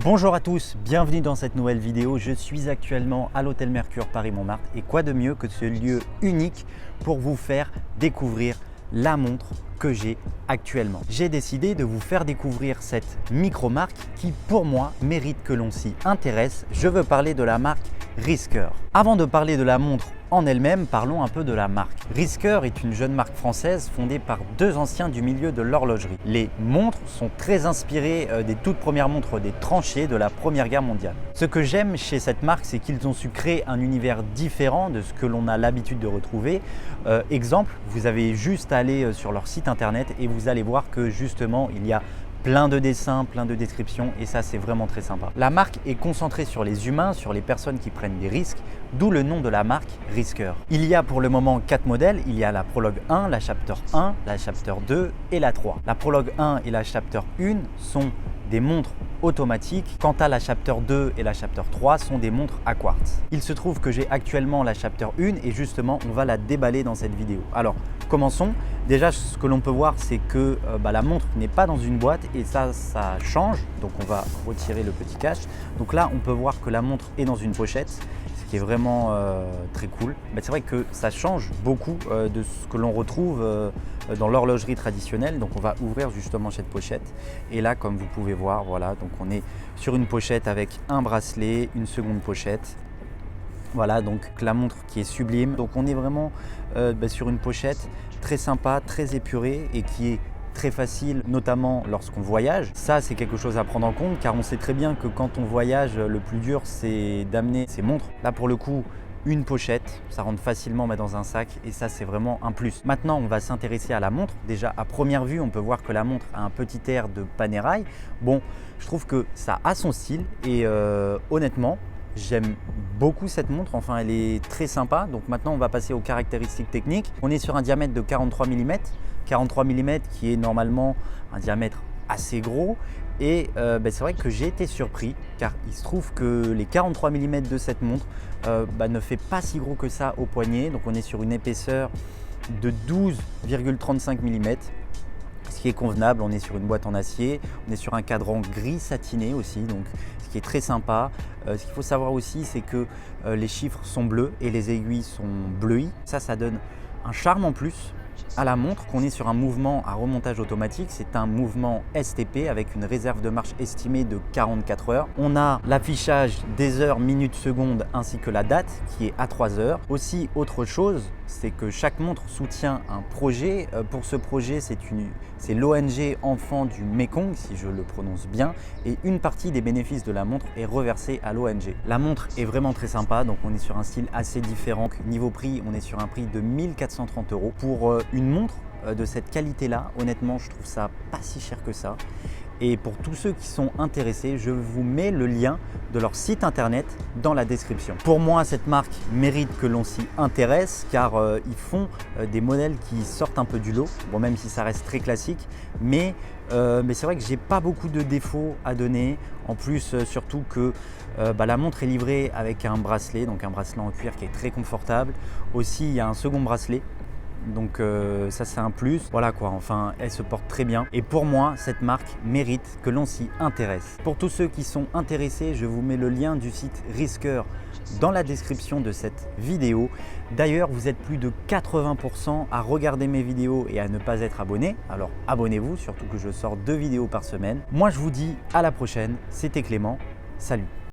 Bonjour à tous, bienvenue dans cette nouvelle vidéo. Je suis actuellement à l'hôtel Mercure Paris-Montmartre et quoi de mieux que ce lieu unique pour vous faire découvrir la montre que j'ai actuellement. J'ai décidé de vous faire découvrir cette micro-marque qui pour moi mérite que l'on s'y intéresse. Je veux parler de la marque Risker. Avant de parler de la montre en elle-même, parlons un peu de la marque. Risker est une jeune marque française fondée par deux anciens du milieu de l'horlogerie. Les montres sont très inspirées des toutes premières montres des tranchées de la Première Guerre mondiale. Ce que j'aime chez cette marque, c'est qu'ils ont su créer un univers différent de ce que l'on a l'habitude de retrouver. Exemple, vous avez juste à aller sur leur site internet et vous allez voir que justement, il y a plein de dessins, plein de descriptions et ça c'est vraiment très sympa. La marque est concentrée sur les humains, sur les personnes qui prennent des risques, d'où le nom de la marque Risker. Il y a pour le moment 4 modèles, il y a la Prologue 1, la Chapter 1, la Chapter 2 et la 3. La Prologue 1 et la Chapter 1 sont des montres automatiques. Quant à la Chapter 2 et la Chapter 3 sont des montres à quartz. Il se trouve que j'ai actuellement la Chapter 1 et justement on va la déballer dans cette vidéo. Alors commençons. Déjà ce que l'on peut voir c'est que la montre n'est pas dans une boîte et ça change. Donc on va retirer le petit cache. Donc là on peut voir que la montre est dans une pochette, ce qui est vraiment très cool. C'est vrai que ça change beaucoup de ce que l'on retrouve dans l'horlogerie traditionnelle. Donc on va ouvrir justement cette pochette et là comme vous pouvez voir, voilà, donc on est sur une pochette avec un bracelet, une seconde pochette. Voilà, donc la montre qui est sublime. Donc on est vraiment sur une pochette très sympa, très épurée et qui est très facile, notamment lorsqu'on voyage. Ça, c'est quelque chose à prendre en compte car on sait très bien que quand on voyage, le plus dur, c'est d'amener ses montres. Là, pour le coup, une pochette, ça rentre facilement dans un sac et ça, c'est vraiment un plus. Maintenant, on va s'intéresser à la montre. Déjà, à première vue, on peut voir que la montre a un petit air de Panerai. Bon, je trouve que ça a son style et honnêtement, j'aime beaucoup cette montre, enfin elle est très sympa. Donc maintenant on va passer aux caractéristiques techniques. On est sur un diamètre de 43 mm. 43 mm qui est normalement un diamètre assez gros. Et c'est vrai que j'ai été surpris car il se trouve que les 43 mm de cette montre ne fait pas si gros que ça au poignet. Donc on est sur une épaisseur de 12,35 mm. Ce qui est convenable, on est sur une boîte en acier, on est sur un cadran gris satiné aussi, donc ce qui est très sympa. Ce qu'il faut savoir aussi, c'est que les chiffres sont bleus et les aiguilles sont bleuies. Ça donne un charme en plus à la montre, qu'on est sur un mouvement à remontage automatique. C'est un mouvement STP avec une réserve de marche estimée de 44 heures. On a l'affichage des heures, minutes, secondes ainsi que la date qui est à 3 heures. Aussi, autre chose, c'est que chaque montre soutient un projet. Pour ce projet, c'est l'ONG Enfants du Mékong, si je le prononce bien, et une partie des bénéfices de la montre est reversée à l'ONG. La montre est vraiment très sympa, donc on est sur un style assez différent. Niveau prix, on est sur un prix de 1430 € pour une montre de cette qualité-là. Honnêtement, je trouve ça pas si cher que ça. Et pour tous ceux qui sont intéressés, je vous mets le lien de leur site internet dans la description. Pour moi, cette marque mérite que l'on s'y intéresse car ils font des modèles qui sortent un peu du lot. Bon, même si ça reste très classique, mais c'est vrai que j'ai pas beaucoup de défauts à donner. En plus, surtout que la montre est livrée avec un bracelet, donc un bracelet en cuir qui est très confortable. Aussi, il y a un second bracelet. Donc ça c'est un plus, voilà quoi, enfin elle se porte très bien et pour moi cette marque mérite que l'on s'y intéresse. Pour tous ceux qui sont intéressés, je vous mets le lien du site Risker dans la description de cette vidéo. D'ailleurs vous êtes plus de 80% à regarder mes vidéos et à ne pas être abonné, alors abonnez-vous, surtout que je sors 2 vidéos par semaine. Moi je vous dis à la prochaine, c'était Clément, salut.